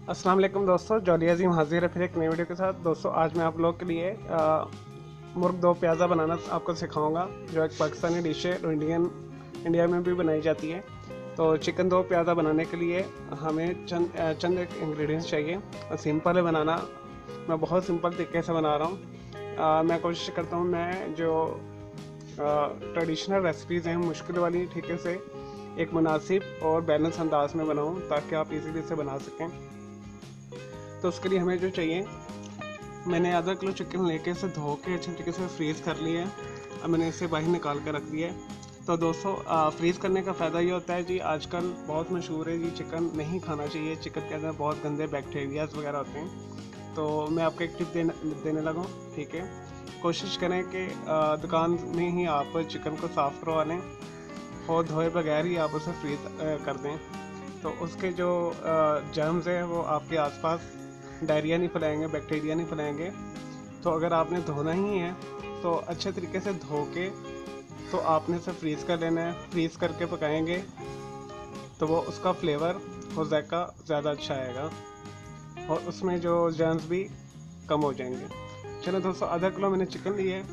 अस्सलाम वालेकुम दोस्तों, जॉली अजीम हाजिर है फिर एक नई वीडियो के साथ। दोस्तों आज मैं आप लोग के लिए मुर्ग दो प्याज़ा बनाना आपको सिखाऊंगा, जो एक पाकिस्तानी डिश है जो इंडिया में भी बनाई जाती है। तो चिकन दो प्याज़ा बनाने के लिए हमें चंद एक इंग्रेडिएंट्स चाहिए। सिंपल है बनाना, मैं बहुत सिंपल तरीके से बना रहा हूँ। मैं कोशिश करता हूँ मैं जो ट्रेडिशनल रेसिपीज़ हैं मुश्किल वाली तरीके से एक मुनासिब और बैलेंस अंदाज में बनाऊँ ताकि आप इजीली से बना सकें। तो उसके लिए हमें जो चाहिए, मैंने आधा किलो चिकन लेके इसे धो के अच्छे तरीके से फ्रीज़ कर लिया है। अब मैंने इसे बाहर निकाल कर रख दिया है। तो दोस्तों फ्रीज़ करने का फ़ायदा ये होता है जी, आजकल बहुत मशहूर है जी चिकन नहीं खाना चाहिए, चिकन के अंदर बहुत गंदे बैक्टीरियाज वगैरह होते हैं। तो मैं आपको एक टिप देने लगा हूँ, ठीक है। कोशिश करें कि दुकान में ही आप चिकन को साफ़ करवा लें और धोए बगैर ही आप उसे फ्रीज़ कर दें। तो उसके जो जर्म्स हैं वो आपके आसपास डायरिया नहीं फैलाएंगे, बैक्टीरिया नहीं फैलाएंगे। तो अगर आपने धोना ही है तो अच्छे तरीके से धो के तो आपने इसे फ्रीज़ कर लेना है। फ्रीज़ करके पकाएंगे तो वो उसका फ्लेवर और जायका ज़्यादा अच्छा आएगा और उसमें जो जर्म्स भी कम हो जाएंगे। चलो दोस्तों, आधा किलो मैंने चिकन लिया है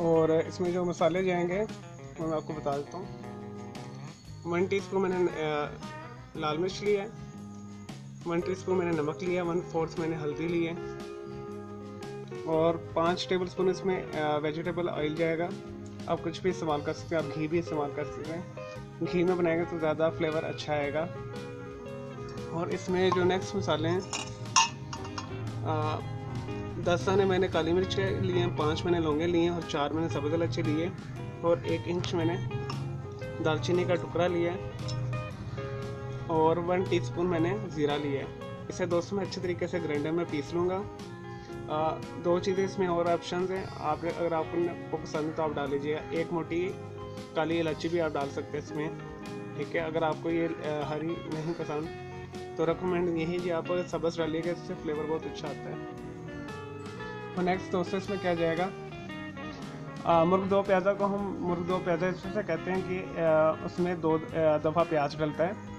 और इसमें जो मसाले जाएंगे वो मैं आपको बता देता हूँ। 1 टीस्पून मैंने लाल मिर्च लिया है, 1 टीस्पून मैंने नमक लिया, 1/4 मैंने हल्दी ली है और 5 टेबलस्पून इसमें वेजिटेबल ऑयल जाएगा। आप कुछ भी इस्तेमाल कर सकते हैं, आप घी भी इस्तेमाल कर सकते हैं। घी में बनाएंगे तो ज़्यादा फ्लेवर अच्छा आएगा। और इसमें जो नेक्स्ट मसाले हैं, 10 दाने मैंने काली मिर्च के लिए हैं, 5 मैंने लौंगे लिए हैं और 4 मैंने सब्ज़ इलायची लिए और 1 इंच मैंने दालचीनी का टुकड़ा लिया है और 1 टीस्पून मैंने ज़ीरा लिया है। इसे दोस्तों मैं अच्छे तरीके से ग्राइंडर में पीस लूँगा। 2 चीज़ें इसमें और ऑप्शंस हैं, आप अगर आपको पसंद है तो आप डाल लीजिएगा। एक मोटी काली इलायची भी आप डाल सकते हैं इसमें, ठीक है। अगर आपको ये हरी नहीं पसंद तो रिकमेंड यही जी आप सब्ज़ डालिएगा, इससे फ्लेवर बहुत अच्छा आता है। और नेक्स्ट दोस्तों इसमें क्या जाएगा, मुर्ग दो प्याज़ा को हम मुर्ग दो प्याज़ा इससे कहते हैं कि उसमें 2 दफ़ा प्याज डलता है।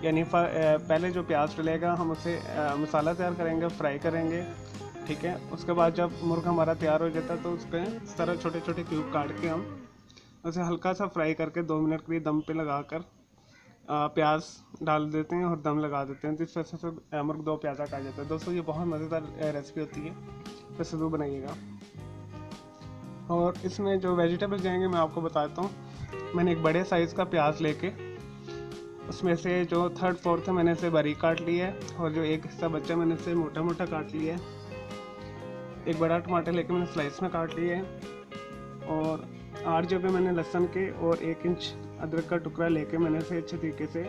यानी पहले जो प्याज डलेगा हम उसे मसाला तैयार करेंगे, फ्राई करेंगे, ठीक है। उसके बाद जब मुर्ग हमारा तैयार हो जाता है तो उसके इस तरह छोटे छोटे क्यूब काट के हम उसे हल्का सा फ्राई करके 2 मिनट के लिए दम पे लगा कर प्याज डाल देते हैं और दम लगा देते हैं। तो इस वजह से मुर्ग दो प्याज़ा कहा जाता है। दोस्तों ये बहुत मज़ेदार रेसिपी होती है, तो ज़रूर बनाइएगा। और इसमें जो वेजिटेबल जाएंगे मैं आपको बताता हूँ। मैंने एक बड़े साइज़ का प्याज लेके उसमें से जो 3/4 है मैंने इसे बारीक काट लिया है और जो एक हिस्सा बच्चा मैंने इसे मोटा मोटा काट लिया है। एक बड़ा टमाटर लेके मैंने स्लाइस में काट लिया है और 8 जबे मैंने लहसुन के और 1 इंच अदरक का टुकड़ा लेके मैंने इसे अच्छे तरीके से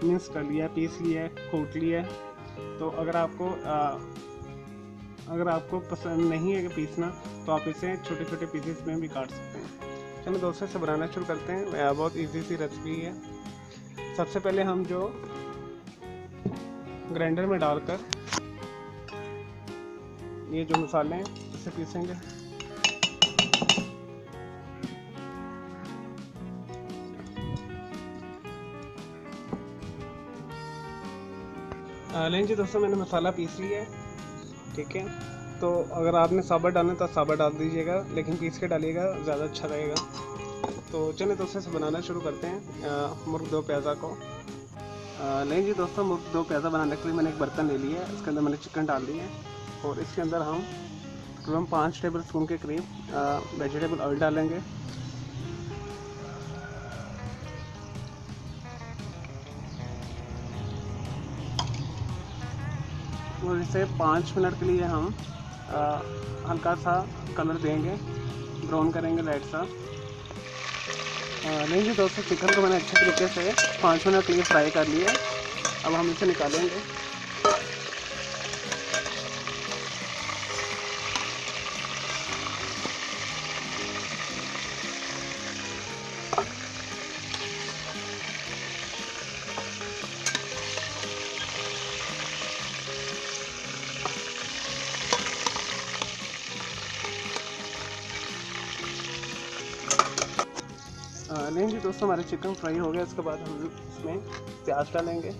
मिक्स कर लिया, पीस लिया है, कूट लिया है। तो अगर आपको पसंद नहीं है कि पीसना तो आप इसे छोटे छोटे पीसेस में भी काट सकते हैं। चलो दोस्तों इसे बनाना शुरू करते हैं। बहुत इजी सी रेसिपी है। सबसे पहले हम जो ग्राइंडर में डालकर ये जो मसाले हैं इसे पीसेंगे। लेकिन जी दोस्तों मैंने मसाला पीस लिया है, ठीक है। तो अगर आपने साबुत डालना तो साबुत डाल दीजिएगा, लेकिन पीस के डालिएगा, ज़्यादा अच्छा रहेगा। तो चलिए दोस्तों इसे बनाना शुरू करते हैं मुर्ग दो प्याज़ा को। नहीं जी दोस्तों, मुर्ग दो प्याज़ा बनाने के लिए मैंने एक बर्तन ले लिया है, इसके अंदर मैंने चिकन डाल दिया है और इसके अंदर हम तकरीबन 5 टेबलस्पून के करीब वेजिटेबल ऑयल डालेंगे। और इसे 5 मिनट के लिए हम हल्का सा कलर देंगे, ब्राउन करेंगे लाइट सा। नहीं जी दोस्तों, चिकन को मैंने अच्छे तरीके से 5 मिनट के लिए फ्राई कर लिया। अब हम इसे निकालेंगे। नहीं जी दोस्तों, हमारे चिकन फ्राई हो गया। इसके बाद हम इसमें प्याज डालेंगे।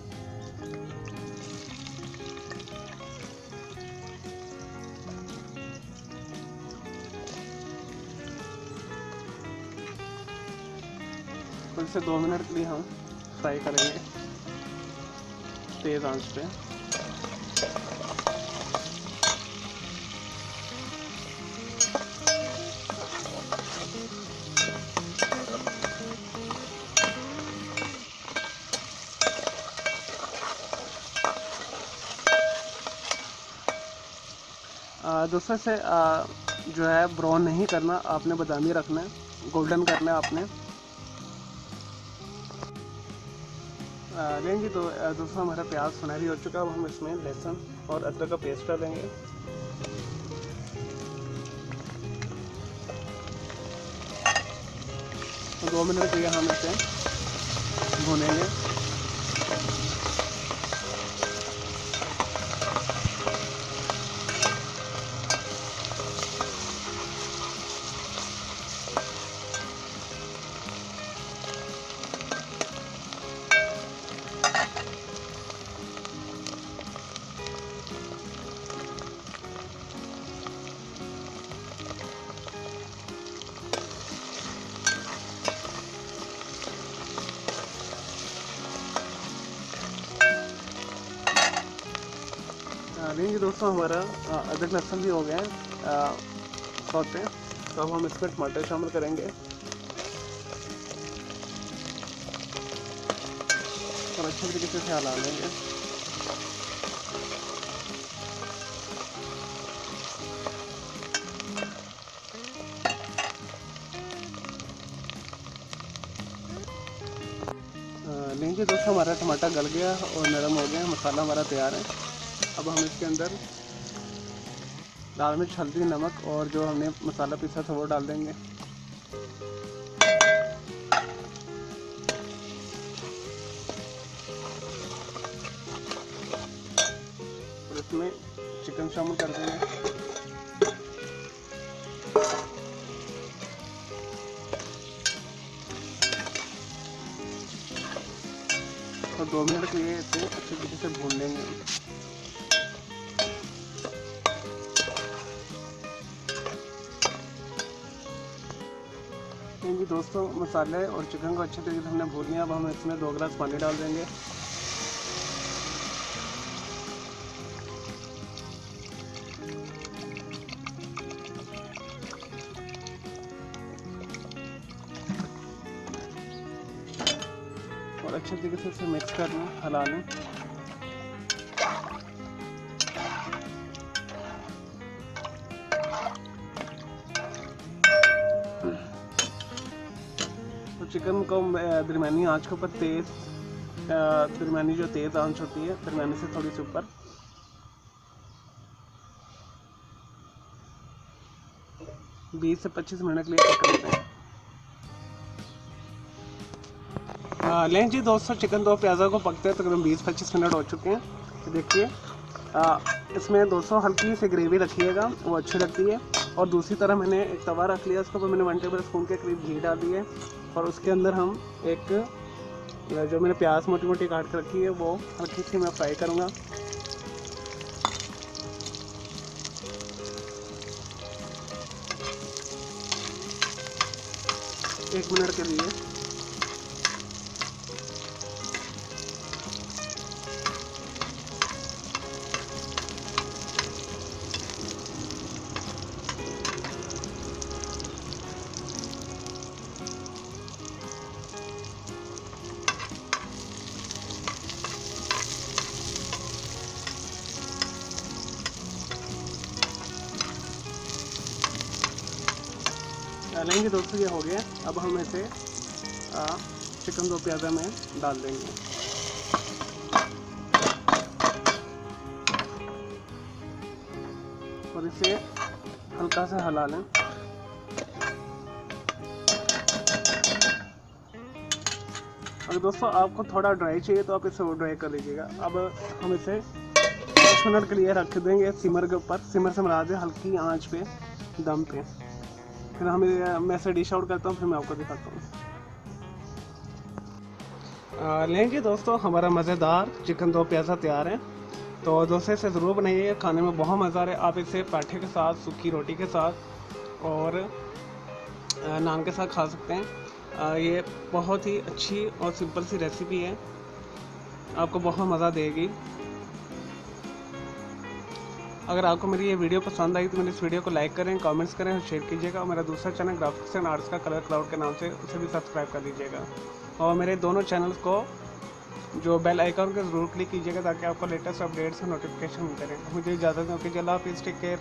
और इसे 2 मिनट के लिए हम फ्राई करेंगे तेज़ आंच पे। दोस्तों से जो है ब्राउन नहीं करना, आपने बादामी रखना है, गोल्डन करना है आपने। लेंगे तो दोस्तों हमारा प्याज सुनहरी हो चुका है। अब हम इसमें लहसुन और अदरक का पेस्ट डालेंगे। तो 2 मिनट के लिए हम इसे भूनेंगे। लेंगे दोस्तों हमारा अदरक लहसुन भी हो गया है सौते। तो अब हम इसमें टमाटर शामिल करेंगे और अच्छे तरीके से हिला लेंगे। लेंगे दोस्तों हमारा टमाटर गल गया और नरम हो गया, मसाला हमारा तैयार है। अब हम इसके अंदर लाल मिर्च, हल्दी, नमक और जो हमने मसाला पीसा था वो डाल देंगे। और इसमें चिकन शामिल कर देंगे। और 2 मिनट के लिए इसे अच्छे तरीके से भून लेंगे। क्योंकि दोस्तों मसाले और चिकन को अच्छे तरीके से हमने भून लिया। अब हम इसमें 2 गिलास पानी डाल देंगे। और अच्छे तरीके से इसे मिक्स कर लें, हिला लें। तो चिकन को दरमियानी आंच के ऊपर दरमियानी जो तेज़ आंच होती है, दरमियानी से थोड़ी सी ऊपर 20 से 25 मिनट के लिए कुक करते हैं। लें जी दोस्तों, चिकन 2 प्याज़ा को पकते हैं तकरीबन 20-25 मिनट हो चुके हैं। तो देखिए इसमें दोस्तों हल्की सी ग्रेवी रखिएगा, वो अच्छी लगती है। और दूसरी तरफ मैंने एक तवा रख लिया, उसके ऊपर मैंने 1 टेबल स्पून के करीब घी डाल दिया है। और उसके अंदर हम एक जो मैंने प्याज मोटी मोटी काट कर रखी है वो हल्की सी मैं फ्राई करूँगा। एक मिनट के लिए। लेंगे दोस्तों, ये हो गया। अब हम इसे चिकन 2 प्याज़ा में डाल देंगे। और इसे हल्का सा हिला लें। अगर दोस्तों आपको थोड़ा ड्राई चाहिए तो आप इसे वो ड्राई कर लीजिएगा। अब हम इसे 10 मिनट के लिए रख देंगे सिमर के ऊपर। सिमर से मिला दें हल्की आंच पे, दम पे। फिर मैं इसे डिश आउट करता हूँ, फिर मैं आपको दिखाता हूँ। लेंगे दोस्तों, हमारा मज़ेदार चिकन 2 प्याज़ा तैयार है। तो दोस्तों इसे ज़रूर बनाइए, खाने में बहुत मज़ा आ रहा है। आप इसे पराठे के साथ, सूखी रोटी के साथ और नान के साथ खा सकते हैं। ये बहुत ही अच्छी और सिंपल सी रेसिपी है, आपको बहुत मज़ा देगी। अगर आपको मेरी ये वीडियो पसंद आई तो मेरी इस वीडियो को लाइक करें, कमेंट्स करें और शेयर कीजिएगा। और मेरा दूसरा चैनल ग्राफिक्स एंड आर्ट्स का कलर क्लाउड के नाम से, उसे भी सब्सक्राइब कर लीजिएगा। और मेरे दोनों चैनल्स को जो बेल आइकन को ज़रूर क्लिक कीजिएगा ताकि आपको लेटेस्ट अपडेट्स और नोटिफिकेशन मिलते रहें। मुझे इजाज़त दें, ओके, अल्लाह हाफिज़, टेक केयर।